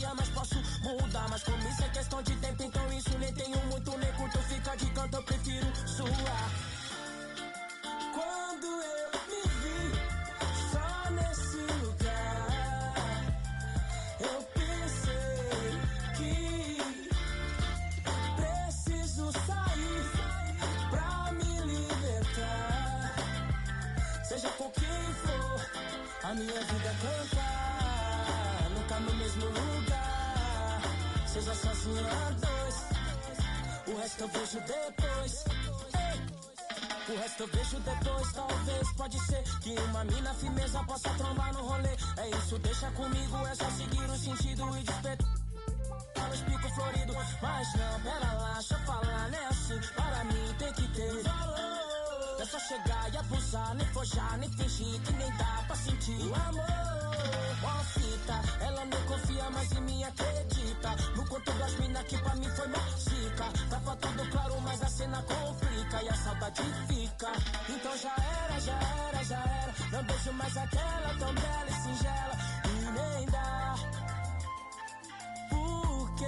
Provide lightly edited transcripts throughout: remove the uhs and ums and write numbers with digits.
dia, mas posso mudar. Mas como isso é questão de tempo, então isso nem tenho muito, nem curto ficar de canto, eu prefiro suar. Quando eu me vi só nesse lugar, eu pensei que preciso sair pra me libertar. Seja com quem for, a minha vida é cantar, nunca no mesmo lugar. Seja sozinho a dois, o resto eu vejo depois. O resto eu vejo depois, talvez, pode ser que uma mina firmeza possa trombar no rolê. É isso, deixa comigo, é só seguir o sentido e despertar os picos floridos. Mas não, pera lá, deixa eu falar, né assim, para mim tem que ter valor. É só chegar e abusar, nem forjar, nem fingir que nem dá pra sentir o amor. Ó fita, ela não confia mais em mim, acredita. No conto das minas que pra mim foi mágica. Tava tudo claro, mas a cena complica e a saudade fica. Então já era, já era, já era. Não beijo mais aquela tão bela e singela. E nem dá. Por quê?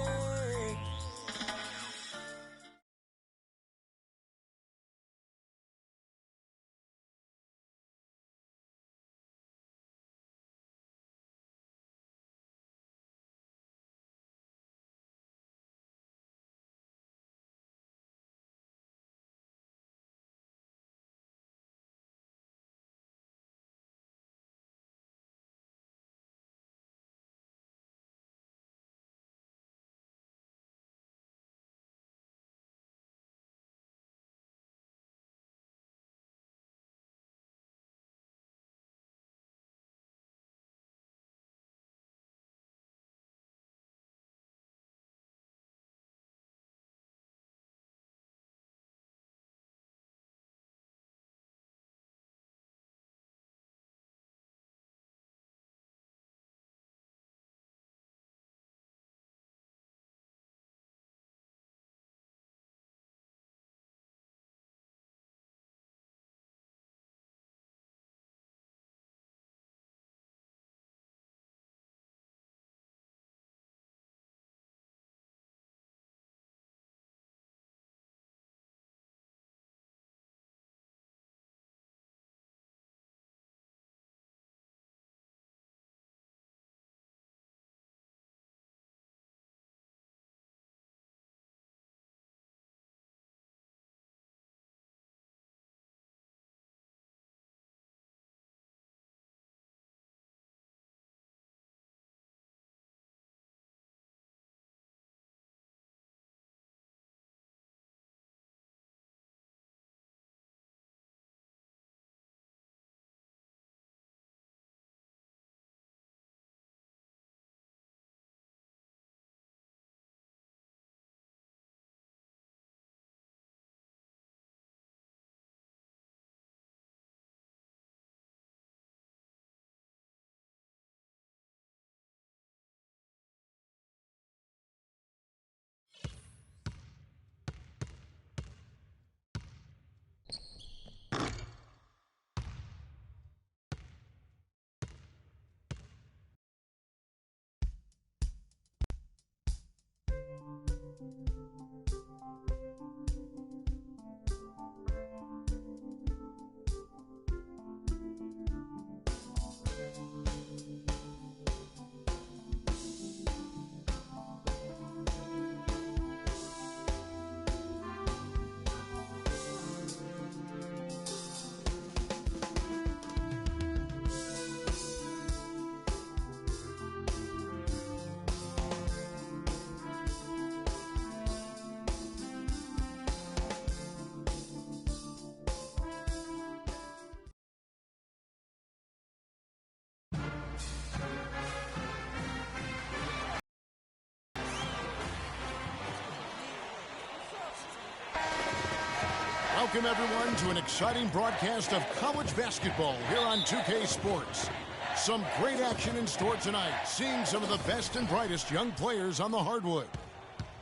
Welcome, everyone, to an exciting broadcast of college basketball here on 2K Sports. Some great action in store tonight, seeing some of the best and brightest young players on the hardwood.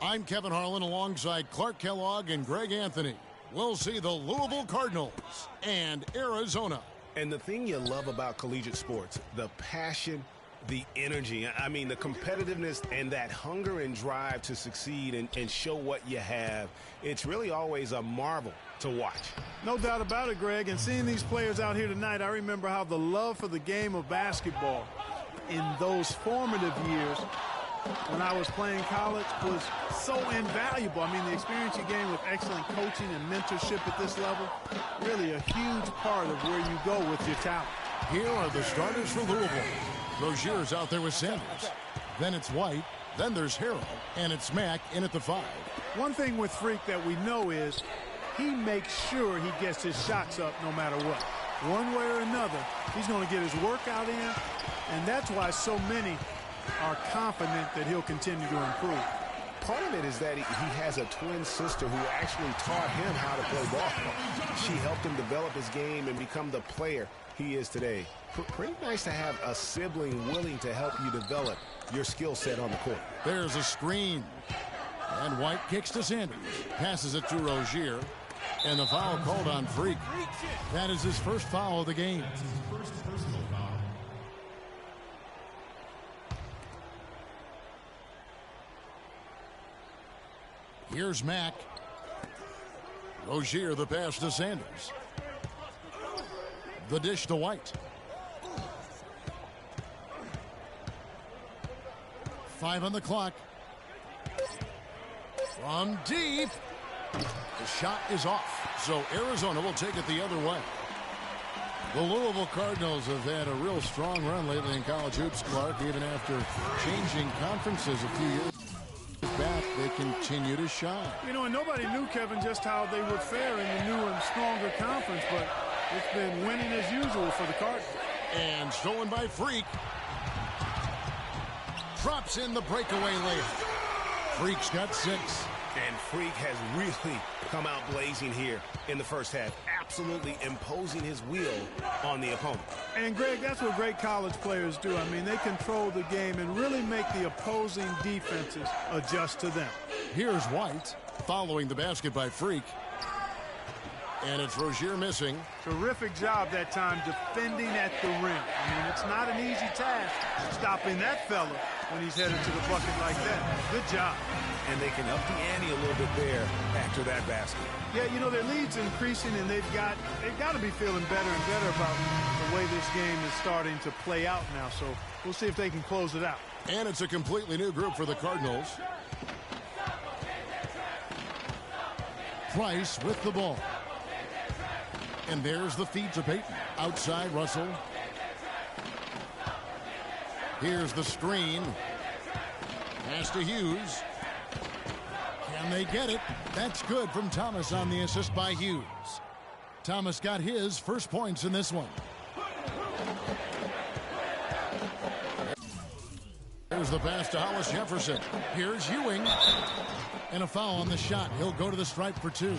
I'm Kevin Harlan alongside Clark Kellogg and Greg Anthony. We'll see the Louisville Cardinals and Arizona. And the thing you love about collegiate sports, the passion The energy, I mean, the competitiveness and that hunger and drive to succeed and show what you have. It's really always a marvel to watch. No doubt about it, Greg. And seeing these players out here tonight, I remember how the love for the game of basketball in those formative years when I was playing college was so invaluable. I mean, the experience you gain with excellent coaching and mentorship at this level, really a huge part of where you go with your talent. Here are the starters for Louisville. Rozier's out there with Sanders. Then it's White. Then there's Harrell. And it's Mack in at the 5. One thing with Freak that we know is he makes sure he gets his shots up no matter what. One way or another, he's going to get his workout in, and that's why so many are confident that he'll continue to improve. Part of it is that he has a twin sister who actually taught him how to play ball. She helped him develop his game and become the player he is today. Pretty nice to have a sibling willing to help you develop your skill set on the court. There's a screen. And White kicks to Sanders. Passes it to Rozier. And the foul called on Freak. That is his first foul of the game. Here's Mack. Rozier the pass to Sanders. The dish to White. 5 on the clock. From deep. The shot is off. So Arizona will take it the other way. The Louisville Cardinals have had a real strong run lately in college hoops, Clark. Even after changing conferences a few years back, they continue to shine. You know, and nobody knew, Kevin, just how they would fare in the new and stronger conference, but it's been winning as usual for the Cardinals. And stolen by Freak. Drops in the breakaway layup. Freak's got 6. And Freak has really come out blazing here in the first half, absolutely imposing his will on the opponent. And, Greg, that's what great college players do. I mean, they control the game and really make the opposing defenses adjust to them. Here's White following the basket by Freak. And it's Rozier missing. Terrific job that time defending at the rim. I mean, it's not an easy task stopping that fella when he's headed to the bucket like that. Good job. And they can up the ante a little bit there after that basket. Yeah, you know, their lead's increasing, and they've got to be feeling better and better about the way this game is starting to play out now. So we'll see if they can close it out. And it's a completely new group for the Cardinals. Price with the ball. And there's the feed to Payton. Outside, Russell. Here's the screen. Pass to Hughes. Can they get it? That's good from Thomas on the assist by Hughes. Thomas got his first points in this one. Here's the pass to Hollis Jefferson. Here's Ewing. And a foul on the shot. He'll go to the stripe for 2.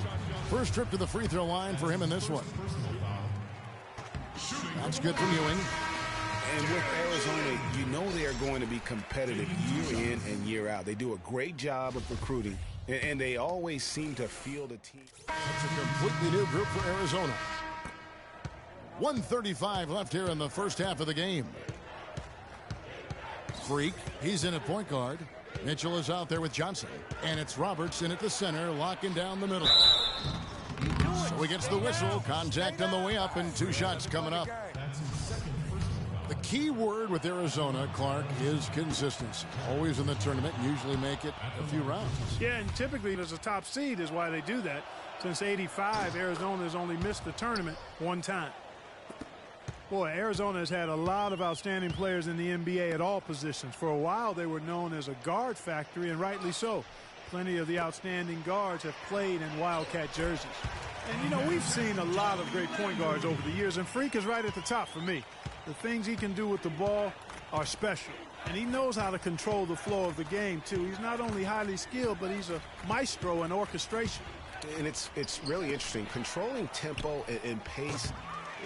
First trip to the free throw line for him in this one. That's good from Ewing. And with Arizona, you know they are going to be competitive year in and year out. They do a great job of recruiting, and they always seem to field a team. It's a completely new group for Arizona. 1:35 left here in the first half of the game. Freak, he's in at point guard. Mitchell is out there with Johnson. And it's Roberts in at the center, locking down the middle. So he gets the whistle. Contact on the way up, and 2 shots coming up. The key word with Arizona, Clark, is consistency. Always in the tournament, usually make it a few rounds. Yeah, and typically as a top seed is why they do that. Since '85, Arizona has only missed the tournament 1 time. Boy, Arizona has had a lot of outstanding players in the NBA at all positions. For a while, they were known as a guard factory, and rightly so. Plenty of the outstanding guards have played in Wildcat jerseys. And, you know, we've seen a lot of great point guards over the years, and Freak is right at the top for me. The things he can do with the ball are special. And he knows how to control the flow of the game, too. He's not only highly skilled, but he's a maestro in orchestration. And it's really interesting. Controlling tempo and pace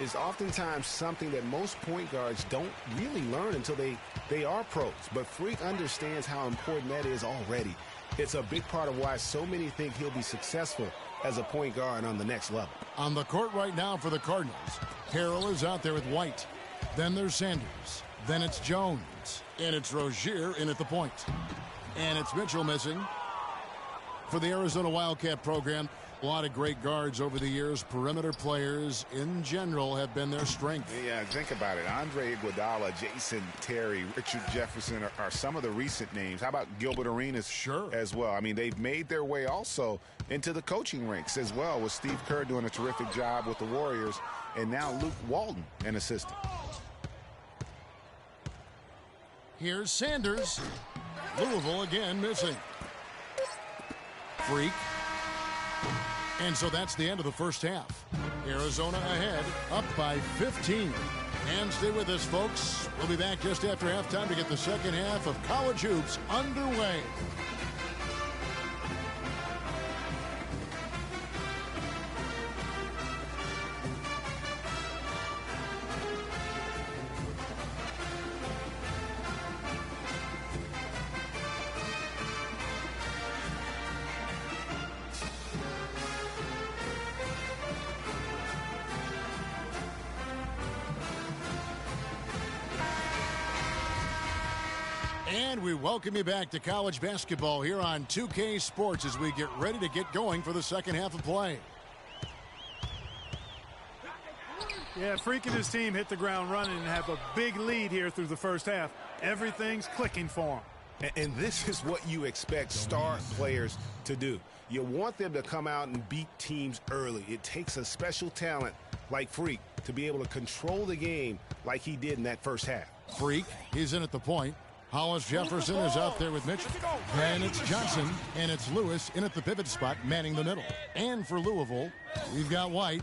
is oftentimes something that most point guards don't really learn until they are pros. But Freak understands how important that is already. It's a big part of why so many think he'll be successful as a point guard on the next level. On the court right now for the Cardinals, Harrell is out there with White. Then there's Sanders. Then it's Jones. And it's Rozier in at the point. And it's Mitchell missing. For the Arizona Wildcat program, a lot of great guards over the years. Perimeter players in general have been their strength. Yeah, think about it. Andre Iguodala, Jason Terry, Richard Jefferson are some of the recent names. How about Gilbert Arenas as well? I mean, they've made their way also into the coaching ranks as well, with Steve Kerr doing a terrific job with the Warriors, and now Luke Walton, an assistant. Here's Sanders. Louisville again missing. Freak. And so that's the end of the first half. Arizona ahead, up by 15. And stay with us, folks. We'll be back just after halftime to get the second half of college hoops underway. And we welcome you back to college basketball here on 2K Sports as we get ready to get going for the second half of play. Yeah, Freak and his team hit the ground running and have a big lead here through the first half. Everything's clicking for them. And this is what you expect star players to do. You want them to come out and beat teams early. It takes a special talent like Freak to be able to control the game like he did in that first half. Freak, he's in at the point. Hollis Jefferson is out there with Mitchell. Then it's Johnson, and it's Lewis in at the pivot spot, manning the middle. And for Louisville, we've got White.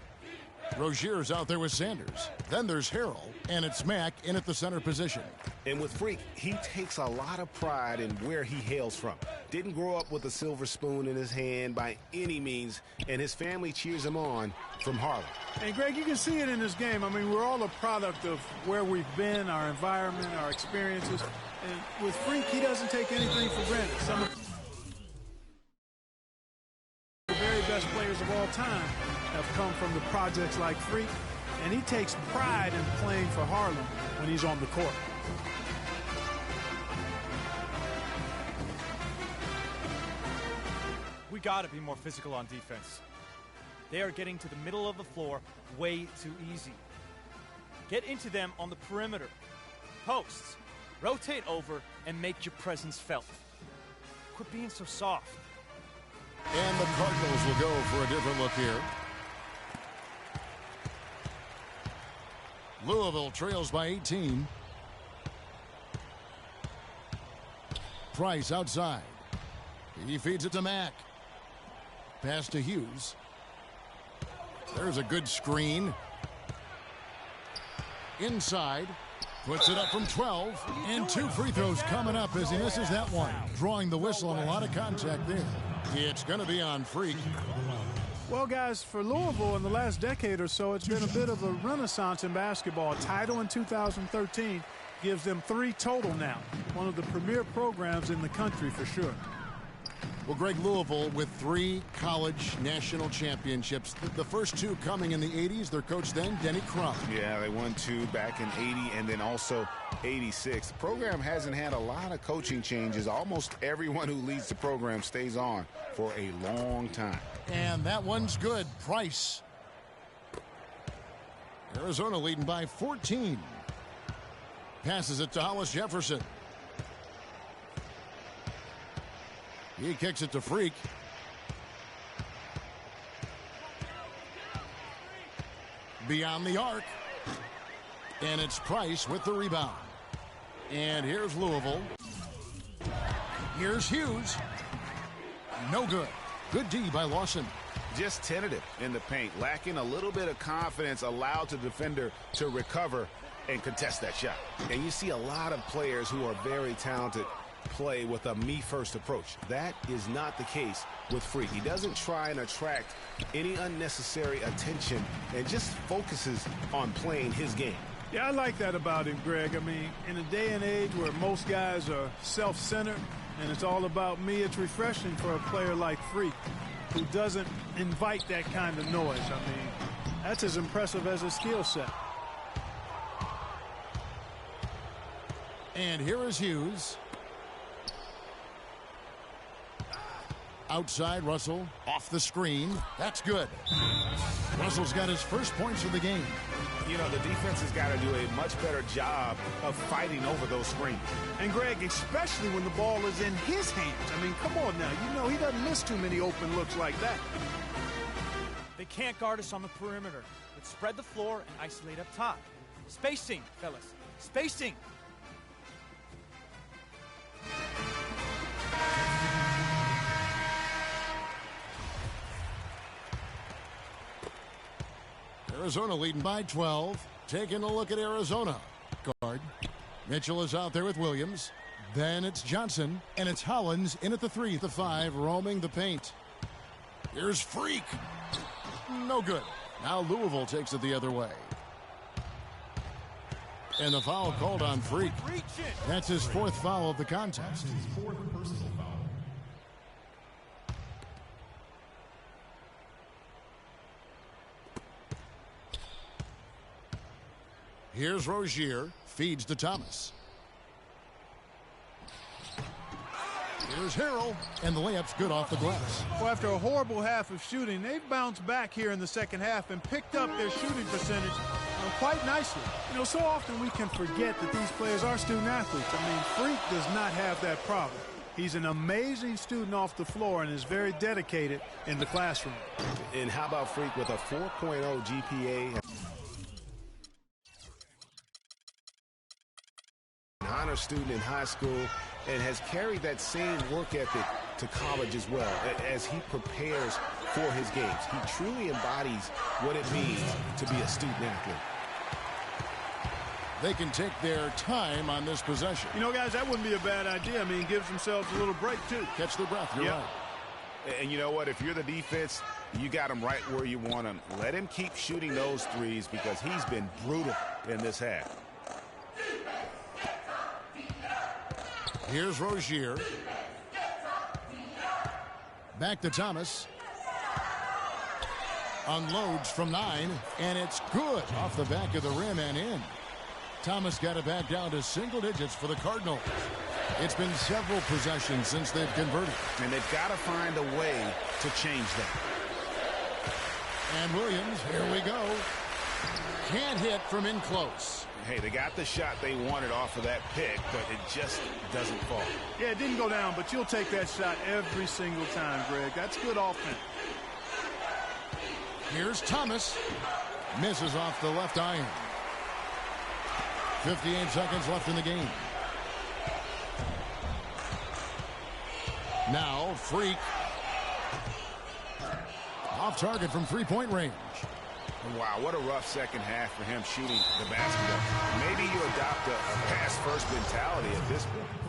Rozier's out there with Sanders. Then there's Harrell, and it's Mack in at the center position. And with Freak, he takes a lot of pride in where he hails from. Didn't grow up with a silver spoon in his hand by any means, and his family cheers him on from Harlem. And, Greg, you can see it in this game. I mean, we're all a product of where we've been, our environment, our experiences. And with Freak, he doesn't take anything for granted. Some of the very best players of all time have come from the projects like Freak, and he takes pride in playing for Harlem when he's on the court. We got to be more physical on defense. They are getting to the middle of the floor way too easy. Get into them on the perimeter. Posts. Rotate over and make your presence felt. Quit being so soft. And the Cardinals will go for a different look here. Louisville trails by 18. Price outside. He feeds it to Mack. Pass to Hughes. There's a good screen. Inside. Puts it up from 12. And 2 free throws coming up as he misses that one. Drawing the whistle on a lot of contact there. It's going to be on Freak. Well, guys, for Louisville in the last decade or so, it's been a bit of a renaissance in basketball. A title in 2013 gives them 3 total now. One of the premier programs in the country for sure. Well, Greg, Louisville with 3 college national championships. The first 2 coming in the 80s. Their coach then, Denny Crum. Yeah, they won 2 back in 80 and then also 86. The program hasn't had a lot of coaching changes. Almost everyone who leads the program stays on for a long time. And that one's good. Price. Arizona leading by 14. Passes it to Hollis Jefferson. He kicks it to Freak. Beyond the arc. And it's Price with the rebound. And here's Louisville. Here's Hughes. No good. Good D by Lawson. Just tentative in the paint. Lacking a little bit of confidence. Allowed the defender to recover and contest that shot. And you see a lot of players who are very talented play with a me-first approach. That is not the case with Freak. He doesn't try and attract any unnecessary attention and just focuses on playing his game. Yeah, I like that about him, Greg. I mean, in a day and age where most guys are self-centered and it's all about me, it's refreshing for a player like Freak who doesn't invite that kind of noise. I mean, that's as impressive as a skill set. And here is Hughes. Outside Russell, off the screen. That's good. Russell's got his first points of the game. You know, the defense has got to do a much better job of fighting over those screens. And Greg, especially when the ball is in his hands. I mean, come on now. You know he doesn't miss too many open looks like that. They can't guard us on the perimeter. Let's spread the floor and isolate up top. Spacing, fellas. Spacing. Arizona leading by 12. Taking a look at Arizona. Guard. Mitchell is out there with Williams. Then it's Johnson. And it's Hollins in at the 3, the 5, roaming the paint. Here's Freak. No good. Now Louisville takes it the other way. And the foul called on Freak. That's his 4th foul of the contest. Here's Rozier, feeds to Thomas. Here's Harrell, and the layup's good off the glass. Well, after a horrible half of shooting, they've bounced back here in the second half and picked up their shooting percentage quite nicely. You know, so often we can forget that these players are student athletes. I mean, Freak does not have that problem. He's an amazing student off the floor and is very dedicated in the classroom. And how about Freak with a 4.0 GPA? Honor student in high school and has carried that same work ethic to college as well as he prepares for his games. He truly embodies what it means to be a student athlete. They can take their time on this possession. You know, guys, that wouldn't be a bad idea. I mean, it gives themselves a little break, too. Catch their breath. You're right. And you know what? If you're the defense, you got him right where you want him. Let him keep shooting those threes because he's been brutal in this half. Here's Rozier. Back to Thomas. Unloads from 9, and it's good off the back of the rim and in. Thomas got it back down to single digits for the Cardinals. It's been several possessions since they've converted. And they've got to find a way to change that. And Williams, here we go. Can't hit from in close. Hey, they got the shot they wanted off of that pick, but it just doesn't fall. Yeah, it didn't go down, but you'll take that shot every single time, Greg. That's good offense. Here's Thomas. Misses off the left iron. 58 seconds left in the game. Now, Freak. Off target from three-point range. Wow, what a rough second half for him shooting the basketball. Maybe you adopt a pass-first mentality at this point.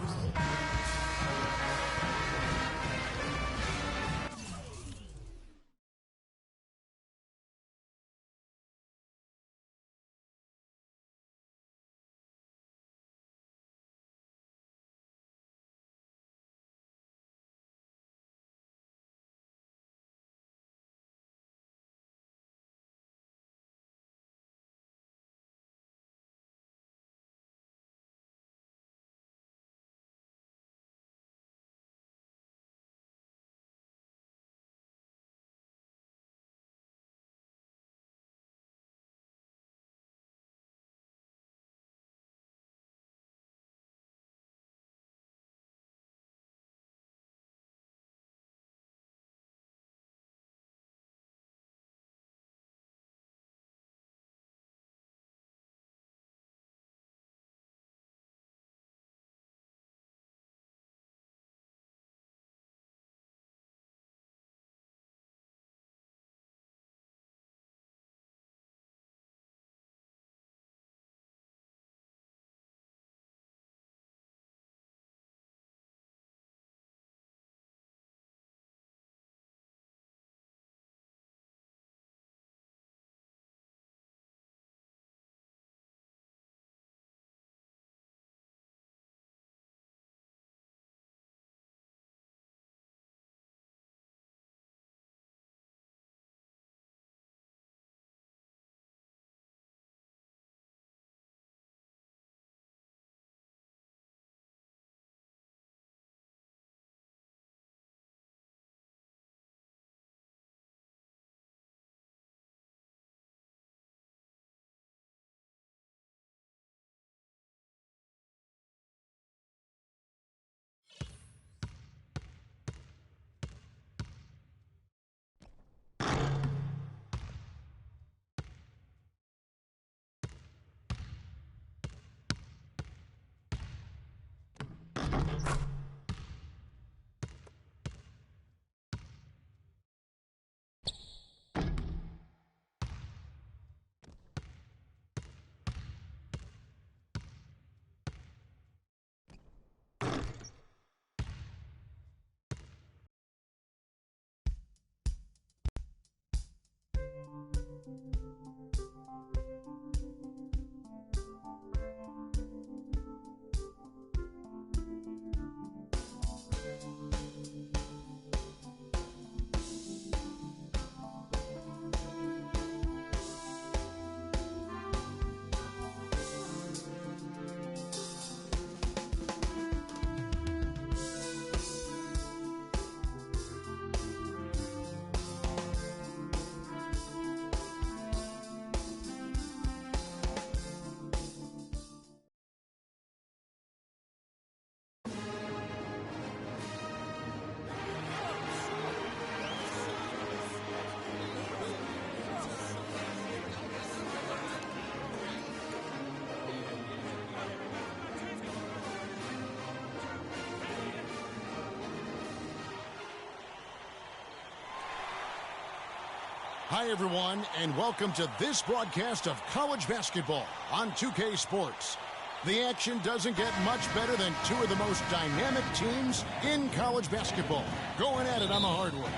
Hi, everyone, and welcome to this broadcast of college basketball on 2K Sports. The action doesn't get much better than two of the most dynamic teams in college basketball going at it on the hardwood.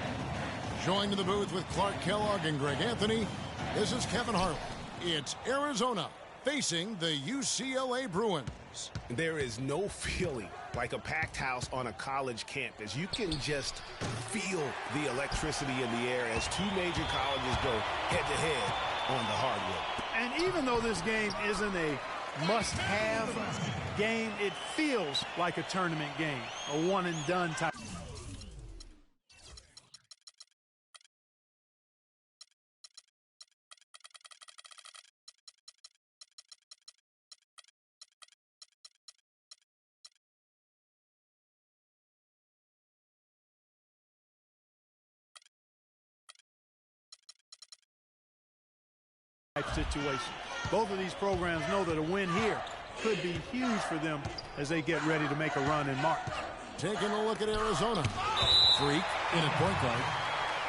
Joined in the booth with Clark Kellogg and Greg Anthony, this is Kevin Harlan. It's Arizona facing the UCLA Bruins. There is no feeling like a packed house on a college campus. You can just feel the electricity in the air as two major colleges go head-to-head on the hardwood. And even though this game isn't a must-have game, it feels like a tournament game, a one-and-done type. Situation. Both of these programs know that a win here could be huge for them as they get ready to make a run in March. Taking a look at Arizona. Freak in at point guard.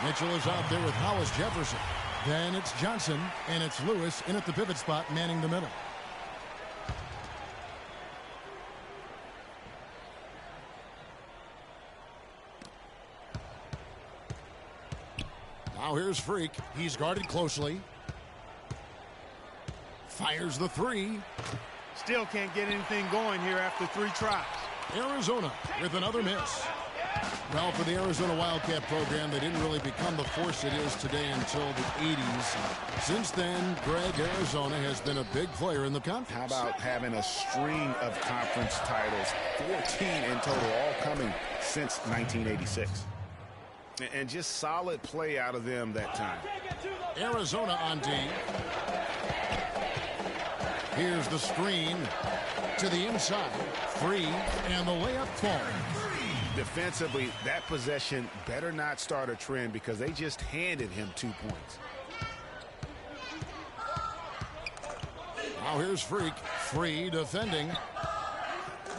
Mitchell is out there with Hollis Jefferson. Then it's Johnson, and it's Lewis in at the pivot spot, manning the middle. Now here's Freak. He's guarded closely. Fires the three. Still can't get anything going here after 3 tries. Arizona with another miss. Well, for the Arizona Wildcat program, they didn't really become the force it is today until the 80s. Since then, Greg, Arizona has been a big player in the conference. How about having a string of conference titles, 14 in total, all coming since 1986. And just solid play out of them that time. Arizona on D. Here's the screen to the inside. Free, and the layup falls. Defensively, that possession better not start a trend because they just handed him 2 points. Now here's Freak. Free defending.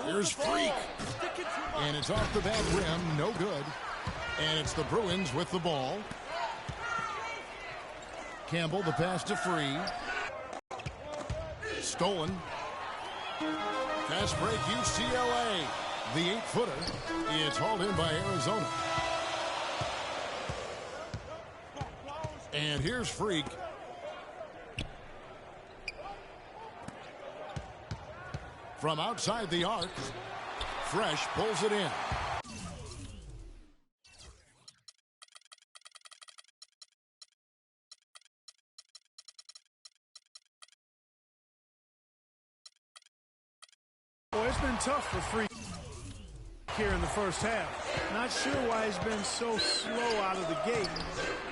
Here's Freak. And it's off the back rim. No good. And it's the Bruins with the ball. Campbell, the pass to Free. Stolen. Fast break UCLA. The 8-footer. It's hauled in by Arizona. And here's Freak. From outside the arc. Fresh pulls it in. Boy, it's been tough for Freak here in the first half. Not sure why he's been so slow out of the gate,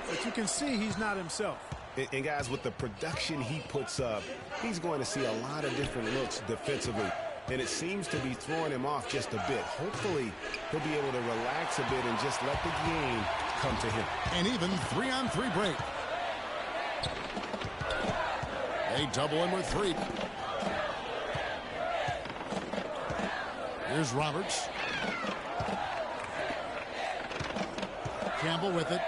but you can see he's not himself. And guys, with the production he puts up, he's going to see a lot of different looks defensively, and it seems to be throwing him off just a bit. Hopefully, he'll be able to relax a bit and just let the game come to him. An even 3-on-3 break. They double him with Freak. Here's Roberts. Campbell with it.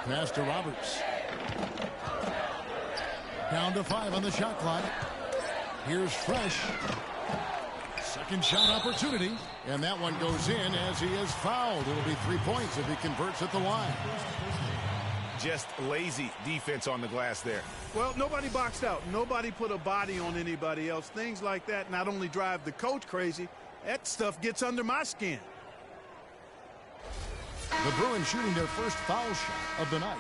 Pass to Roberts. Down to 5 on the shot clock. Here's Fresh. Second shot opportunity. And that one goes in as he is fouled. It'll be 3 points if he converts at the line. Just lazy defense on the glass there. Well, nobody boxed out. Nobody put a body on anybody else. Things like that not only drive the coach crazy, that stuff gets under my skin. The Bruins shooting their first foul shot of the night.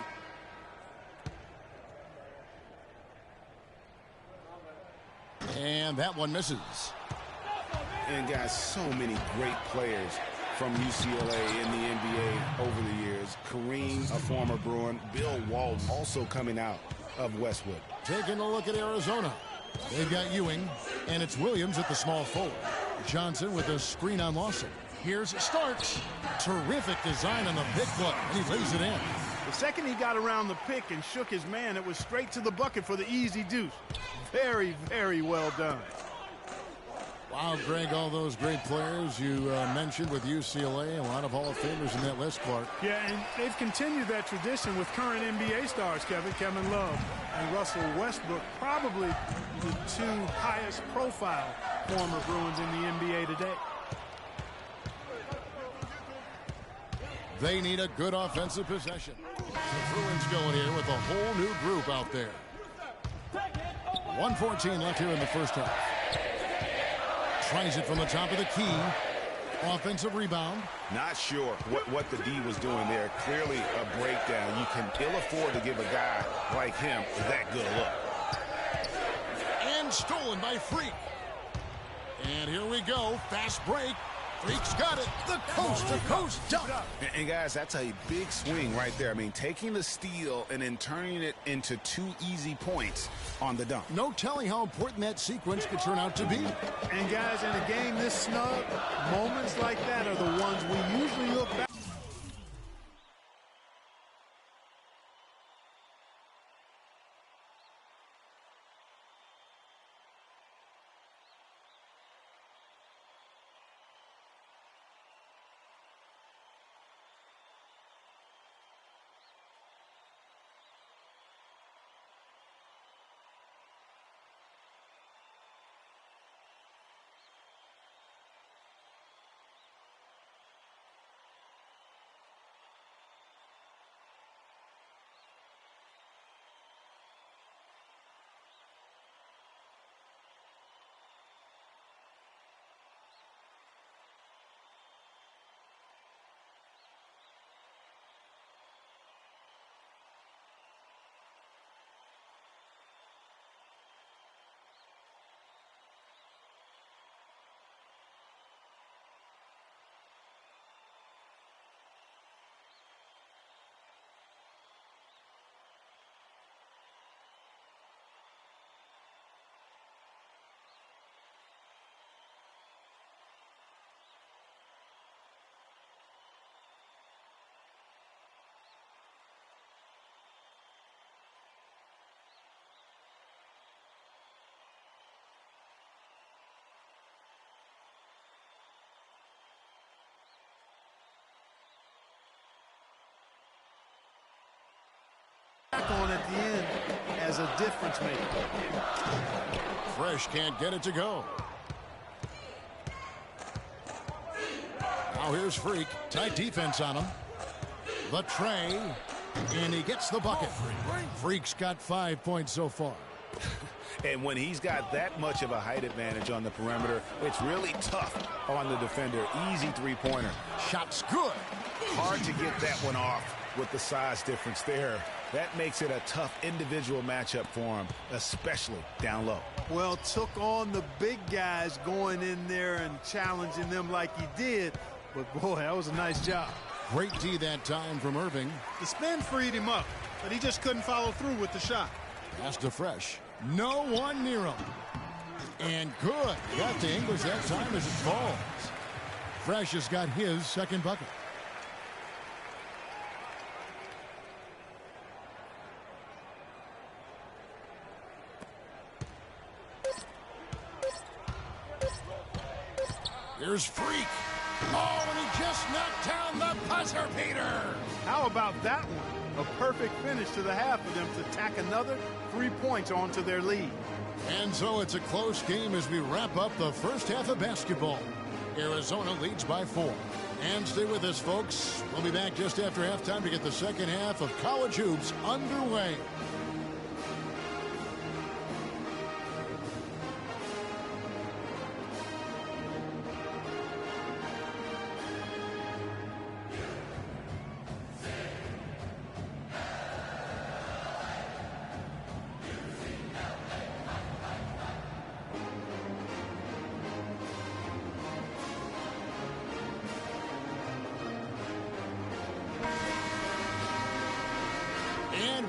And that one misses. And guys, so many great players from UCLA in the NBA over the years. Kareem, a former Bruin. Bill Walton, also coming out of Westwood. Taking a look at Arizona. They've got Ewing, and it's Williams at the small forward. Johnson with a screen on Lawson. Here's Starks. Terrific design on the pick play, and he lays it in. The second he got around the pick and shook his man, it was straight to the bucket for the easy deuce. Very, very well done. Wow, Greg, all those great players you mentioned with UCLA, a lot of Hall of Famers in that list, Clark. Yeah, and they've continued that tradition with current NBA stars, Kevin Love and Russell Westbrook, probably the two highest profile former Bruins in the NBA today. They need a good offensive possession. The Bruins going here with a whole new group out there. 1:14 left here in the first half. Tries it from the top of the key. Offensive rebound. Not sure what the D was doing there. Clearly a breakdown. You can ill afford to give a guy like him that good a look. And stolen by Freak. And here we go. Fast break. Freak's got it. The coast-to-coast dunk. And guys, that's a big swing right there. I mean, taking the steal and then turning it into 2 easy points on the dunk. No telling how important that sequence could turn out to be. And guys, in a game this snug, moments like that are the ones we usually look back. On at the end as a difference maker. Fresh can't get it to go. Now here's Freak. Tight defense on him. The tray. And he gets the bucket. Freak's got 5 points so far. And when he's got that much of a height advantage on the perimeter, it's really tough on the defender. Easy three-pointer. Shot's good. Hard to get that one off with the size difference there. That makes it a tough individual matchup for him, especially down low. Well, took on the big guys going in there and challenging them like he did. But, boy, that was a nice job. Great D that time from Irving. The spin freed him up, but he just couldn't follow through with the shot. Pass to Fresh. No one near him. And good. Got to English that time as it falls. Fresh has got his second bucket. Here's Freak. Oh, and he just knocked down the buzzer beater. How about that one? A perfect finish to the half for them to tack another 3 points onto their lead. And so it's a close game as we wrap up the first half of basketball. Arizona leads by 4. And stay with us, folks. We'll be back just after halftime to get the second half of college hoops underway.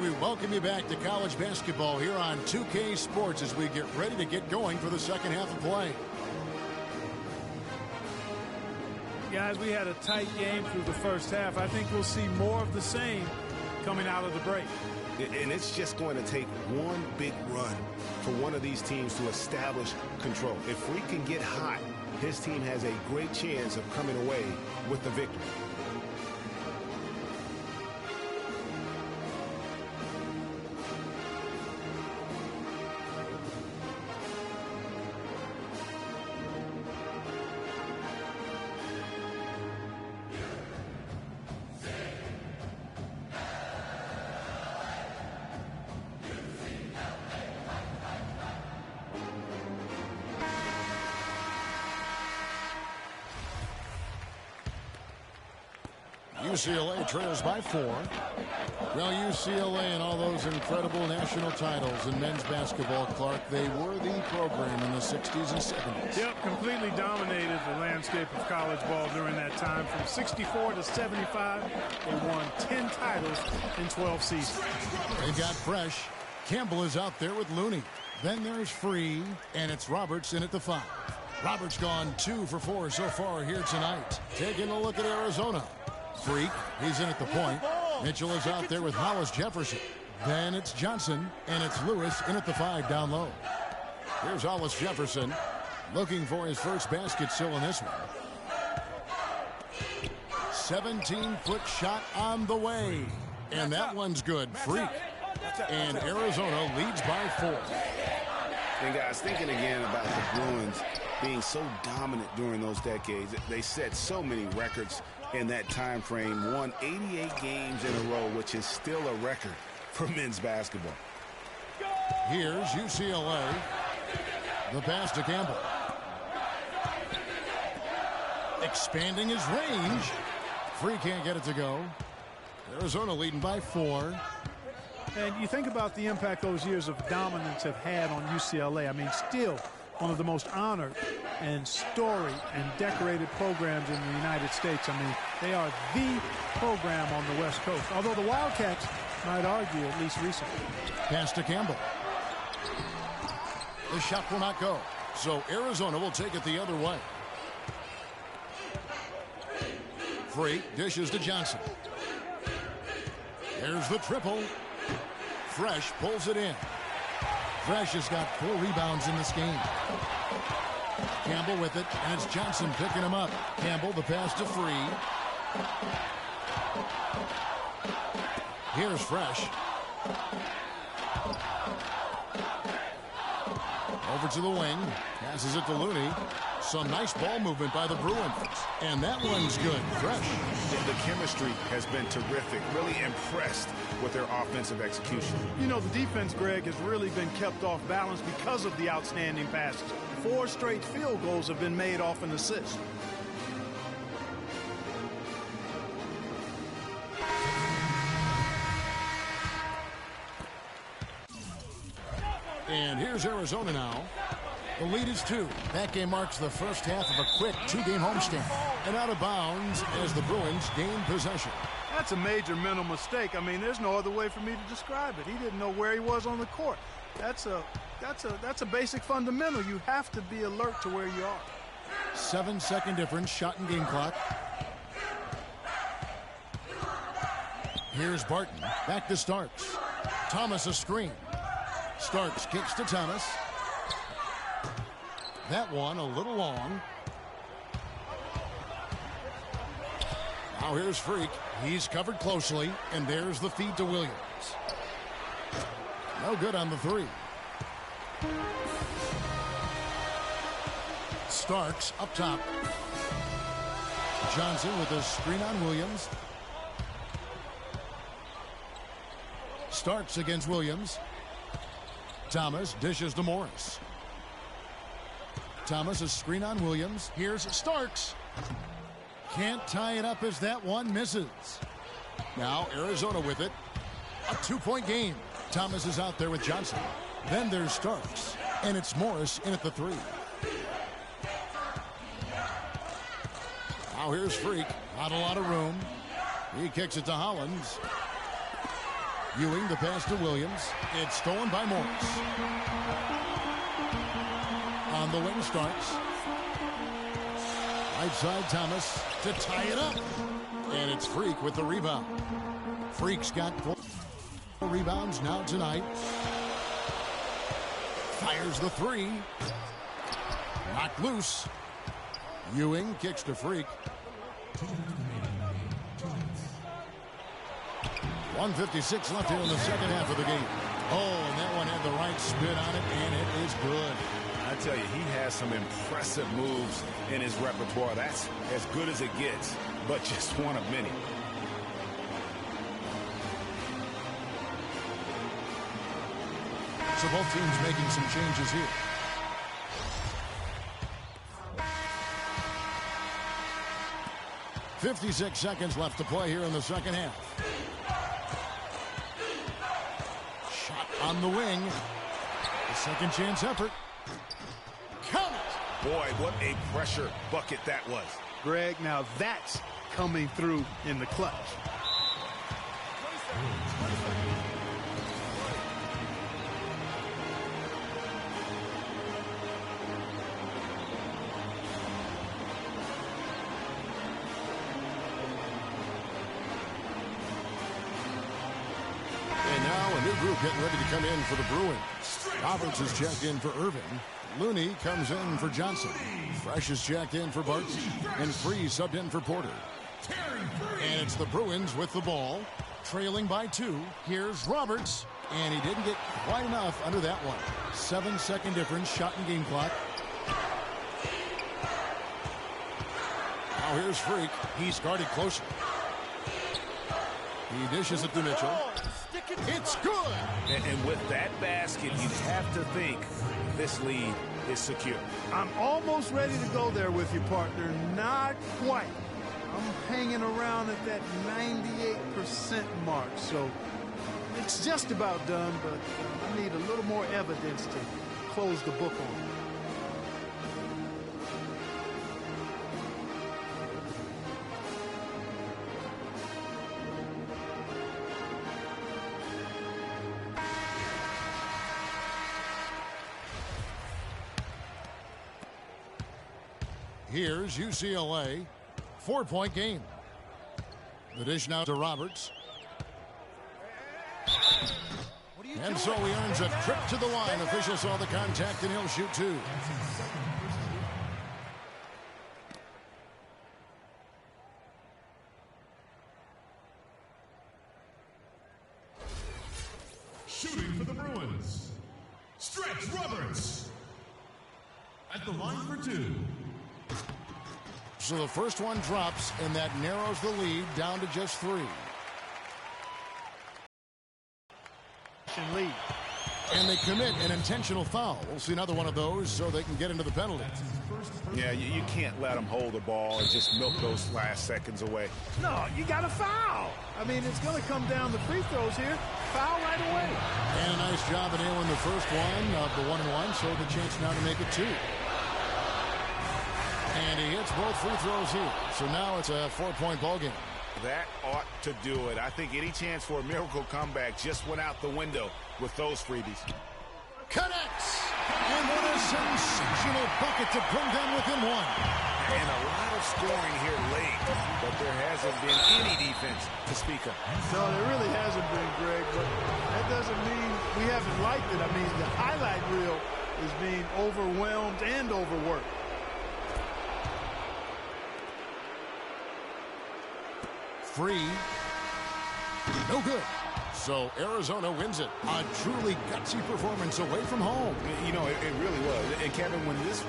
We welcome you back to college basketball here on 2K Sports as we get ready to get going for the second half of play. Guys, we had a tight game through the first half. I think we'll see more of the same coming out of the break. And it's just going to take one big run for one of these teams to establish control. If Freak can get hot, his team has a great chance of coming away with the victory. UCLA trails by 4. Well, UCLA and all those incredible national titles in men's basketball, Clark, they were the program in the 60s and 70s. Yep, completely dominated the landscape of college ball during that time. From 64 to 75, they won 10 titles in 12 seasons. They got fresh. Campbell is out there with Looney. Then there's Free, and it's Roberts in at the 5. Roberts gone 2 for 4 so far here tonight. Taking a look at Arizona. Freak, he's in at the point. Mitchell is out there with Hollis Jefferson. Then it's Johnson, and it's Lewis in at the 5 down low. Here's Hollis Jefferson looking for his first basket still in this one. 17-foot shot on the way. And that one's good. Freak. And Arizona leads by 4. And guys, thinking again about the Bruins being so dominant during those decades, they set so many records in that time frame, won 88 games in a row, which is still a record for men's basketball. Here's UCLA. The pass to Campbell. Expanding his range. Free can't get it to go. Arizona leading by 4. And you think about the impact those years of dominance have had on UCLA. I mean, still one of the most honored and storied and decorated programs in the United States. I mean, they are the program on the West Coast, although the Wildcats might argue, at least recently. Pass to Campbell. The shot will not go, so Arizona will take it the other way. Free dishes to Johnson. There's the triple. Fresh pulls it in. Fresh has got 4 rebounds in this game. Campbell with it, and it's Johnson picking him up. Campbell, the pass to Free. Here's Fresh. Over to the wing. Passes it to Looney. Some nice ball movement by the Bruins. And that one's good. Fresh. The chemistry has been terrific. Really impressed with their offensive execution. You know, the defense, Greg, has really been kept off balance because of the outstanding passes. 4 straight field goals have been made off an assist. And here's Arizona now. The lead is 2. That game marks the first half of a quick 2-game homestand. And out of bounds as the Bruins gain possession. That's a major mental mistake. I mean, there's no other way for me to describe it. He didn't know where he was on the court. That's a basic fundamental. You have to be alert to where you are. 7-second difference, shot and game clock. Here's Barton. Back to Starks. Thomas a screen. Starks kicks to Thomas. That one a little long. Now here's Freak. He's covered closely, and there's the feed to Williams. No good on the 3. Starks up top. Johnson with a screen on Williams. Starks against Williams. Thomas dishes to Morris. Thomas a screen on Williams. Here's Starks. Can't tie it up as that one misses. Now Arizona with it. A 2-point game. Thomas is out there with Johnson. Then there's Starks. And it's Morris in at the 3. Now here's Freak. Not a lot of room. He kicks it to Hollins. Ewing the pass to Williams. It's stolen by Morris. On the wing, Starks. Right side, Thomas to tie it up. And it's Freak with the rebound. Freak's got 4. Rebounds now tonight. Fires the three. Knocked loose. Ewing kicks to Freak. 1:56 left here in the second half of the game. Oh, and that one had the right spin on it, and it is good. I tell you, he has some impressive moves in his repertoire. That's as good as it gets, but just one of many. So both teams making some changes here. .56 seconds left to play here in the second half. Shot on the wing. A second chance effort. Count it! Boy, what a pressure bucket that was. Greg, now that's coming through in the clutch. And now a new group getting ready to come in for the Bruins. Roberts is checked in for Irvin. Looney comes in for Johnson. Fresh is checked in for Barton. And Free subbed in for Porter. And it's the Bruins with the ball. Trailing by 2. Here's Roberts. And he didn't get quite enough under that one. 7-second difference. Shot and game clock. Now here's Freak. He's guarded closer. He dishes it to Mitchell. It's good. And with that basket, you have to think this lead is secure. I'm almost ready to go there with you, partner. Not quite. I'm hanging around at that 98% mark, so it's just about done, but I need a little more evidence to close the book on it. Here's UCLA. 4-point game. The dish now to Roberts. And so he earns a trip to the line. Official saw the contact, and he'll shoot 2. Shooting for the Bruins. Stretch Roberts. At the line for 2. So the first one drops, and that narrows the lead down to just 3. Lead. And they commit an intentional foul. We'll see another one of those so they can get into the penalty. Yeah, you can't let them hold the ball and just milk those last seconds away. No, you got to foul. I mean, it's going to come down to free throws here. Foul right away. And a nice job of nailing the first one of the 1-and-1, so the chance now to make it 2. And he hits both free throws here. So now it's a 4-point ball game. That ought to do it. I think any chance for a miracle comeback just went out the window with those freebies. Connects! And what a sensational bucket to bring them within 1. And a lot of scoring here late, but there hasn't been any defense to speak of. No, there really hasn't been, Greg, but that doesn't mean we haven't liked it. I mean, the highlight reel is being overwhelmed and overworked. Free. No good. So Arizona wins it. A truly gutsy performance away from home. You know, it really was. And Kevin, when this